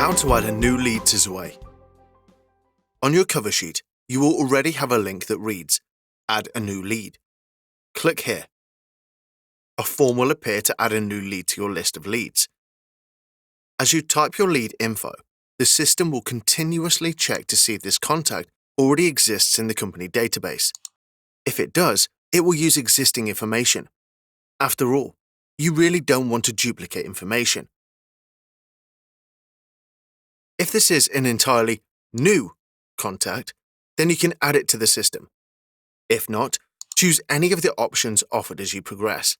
How to add a new lead to Zway. On your cover sheet, you will already have a link that reads, Add a new lead. Click here. A form will appear to add a new lead to your list of leads. As you type your lead info, the system will continuously check to see if this contact already exists in the company database. If it does, it will use existing information. After all, you really don't want to duplicate information. If this is an entirely new contact, then you can add it to the system. If not, choose any of the options offered as you progress.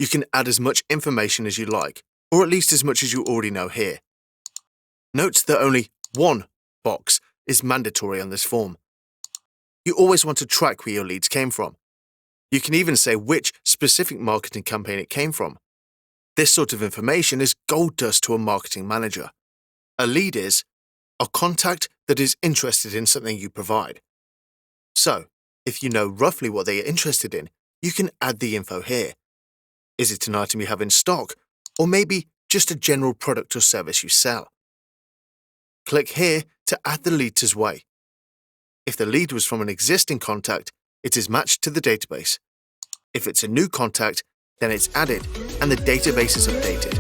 You can add as much information as you like, or at least as much as you already know here. Note that only one box is mandatory on this form. You always want to track where your leads came from. You can even say which specific marketing campaign it came from. This sort of information is gold dust to a marketing manager. A lead is a contact that is interested in something you provide. So, if you know roughly what they are interested in, you can add the info here. Is it an item you have in stock, or maybe just a general product or service you sell? Click here to add the lead to Zway. If the lead was from an existing contact, it is matched to the database. If it's a new contact, then it's added and the database is updated.